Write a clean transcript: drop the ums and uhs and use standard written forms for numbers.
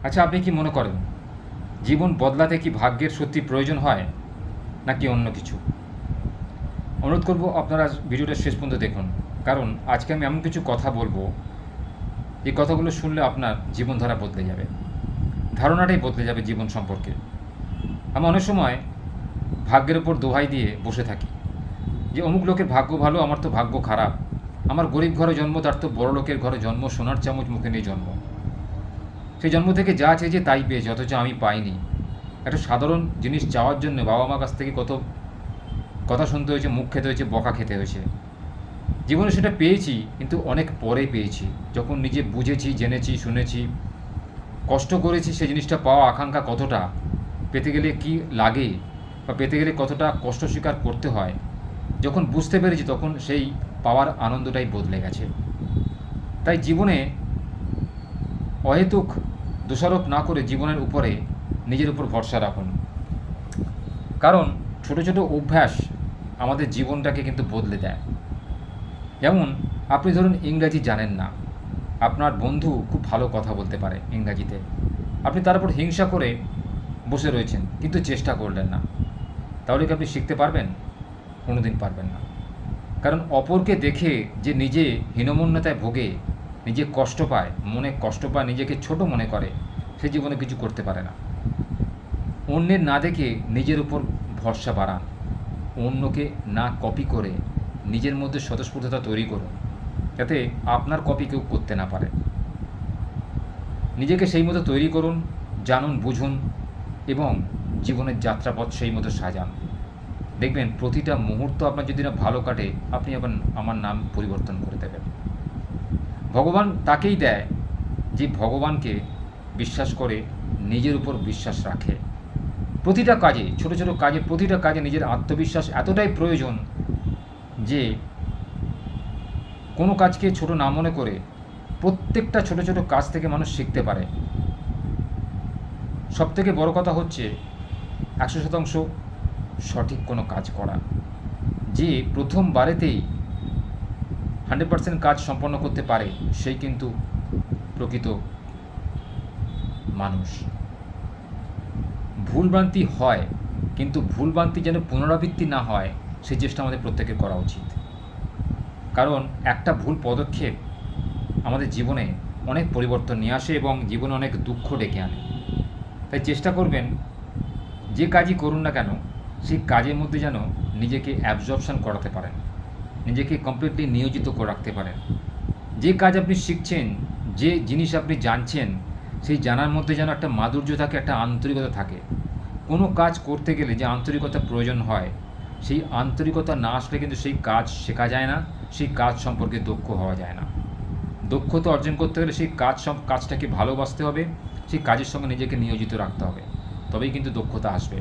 আচ্ছা, আপনি কি মনে করেন জীবন বদলাতে কি ভাগ্যের সত্যি প্রয়োজন হয়, নাকি অন্য কিছু? অনুরোধ করব আপনারা ভিডিওটা শেষ পর্যন্ত দেখুন, কারণ আজকে আমি এমন কিছু কথা বলবো, এই কথাগুলো শুনলে আপনার জীবনধারা বদলে যাবে, ধারণাটাই বদলে যাবে জীবন সম্পর্কে। আমি অনেক সময় ভাগ্যের ওপর দোহাই দিয়ে বসে থাকি যে অমুক লোকের ভাগ্য ভালো, আমার তো ভাগ্য খারাপ। আমার গরিব ঘরে জন্ম, তার তো বড় লোকের ঘরে জন্ম, সোনার চামচ মুখে নিয়ে জন্ম। সেই জন্ম থেকে যা চেয়েছে তাই পেয়েছে, অথচ আমি পাইনি। একটা সাধারণ জিনিস চাওয়ার জন্য বাবা মা কাছ থেকে কত কথা শুনতে হয়েছে, মুখ খেতে হয়েছে, বকা খেতে হয়েছে। জীবনে সেটা পেয়েছি, কিন্তু অনেক পরে পেয়েছি, যখন নিজে বুঝেছি, জেনেছি, শুনেছি, কষ্ট করেছি। সেই জিনিসটা পাওয়া আকাঙ্ক্ষা কতটা, পেতে গেলে কি লাগে, বা পেতে গেলে কতটা কষ্ট স্বীকার করতে হয়, যখন বুঝতে পেরেছি তখন সেই পাওয়ার আনন্দটাই বদলে গেছে। তাই জীবনে অহেতুক দোষারোপ না করে জীবনের উপরে, নিজের উপর ভরসা রাখুন। কারণ ছোট ছোট অভ্যাস আমাদের জীবনটাকে কিন্তু বদলে দেয়। যেমন আপনি ধরুন ইংরাজি জানেন না, আপনার বন্ধু খুব ভালো কথা বলতে পারে ইংরাজিতে, আপনি তার উপর হিংসা করে বসে রয়েছেন, কিন্তু চেষ্টা করলেন না। তাহলে কি আপনি শিখতে পারবেন? কোনোদিন পারবেন না। কারণ অপরকে দেখে যে নিজে হীনমন্যতায় ভোগে, নিজে কষ্ট পায়, মনে কষ্ট পায়, নিজেকে ছোট মনে করে, সে জীবনে কিছু করতে পারে না। অন্যের না দেখে নিজের উপর ভরসা বাড়ান। অন্যকে না কপি করে নিজের মধ্যে স্বতঃস্ফূর্ততা তৈরি করুন, যাতে আপনার কপি কেউ করতে না পারে। নিজেকে সেই মতো তৈরি করুন, জানুন, বুঝুন, এবং জীবনের যাত্রাপথ সেই মতো সাজান। দেখবেন প্রতিটা মুহূর্ত আপনার যদি না ভালো কাটে, আপনি আবার আমার নাম পরিবর্তন করে দেবেন। ভগবান তাকেই দেয় যে ভগবানকে বিশ্বাস করে, নিজের উপর বিশ্বাস রাখে। প্রতিটা কাজে, ছোট ছোট কাজে, প্রতিটা কাজে নিজের আত্মবিশ্বাস এতটাই প্রয়োজন যে কোনো কাজকে ছোট না মনে করে প্রত্যেকটা ছোট ছোট কাজ থেকে মানুষ শিখতে পারে। সবথেকে বড় কথা হচ্ছে 100% সঠিক কোনো কাজ করা। যে প্রথমবারেতেই 100% কাজ সম্পন্ন করতে পারে, সেই কিন্তু প্রকৃত মানুষ। ভুলভ্রান্তি হয়, কিন্তু ভুলভ্রান্তি যেন পুনরাবৃত্তি না হয়, সেই চেষ্টা আমাদের প্রত্যেকের করা উচিত। কারণ একটা ভুল পদক্ষেপ আমাদের জীবনে অনেক পরিবর্তন নিয়ে আসে এবং জীবনে অনেক দুঃখ ডেকে আনে। তাই চেষ্টা করবেন, যে কাজই করুন না কেন, সেই কাজের মধ্যে যেন নিজেকে অ্যাবজর্পশন করাতে পারেন, নিজেকে কমপ্লিটলি নিয়োজিত করে রাখতে পারেন। যে কাজ আপনি শিখছেন, যে জিনিস আপনি জানছেন, সেই জানার মধ্যে যেন একটা মাধুর্য থাকে, একটা আন্তরিকতা থাকে। কোনো কাজ করতে গেলে যে আন্তরিকতা প্রয়োজন হয়, সেই আন্তরিকতা না আসলে কিন্তু সেই কাজ শেখা যায় না, সেই কাজ সম্পর্কে দক্ষ হওয়া যায় না। দক্ষতা অর্জন করতে গেলে সেই কাজটাকে ভালোবাসতে হবে, সেই কাজের সঙ্গে নিজেকে নিয়োজিত রাখতে হবে, তবেই কিন্তু দক্ষতা আসবে।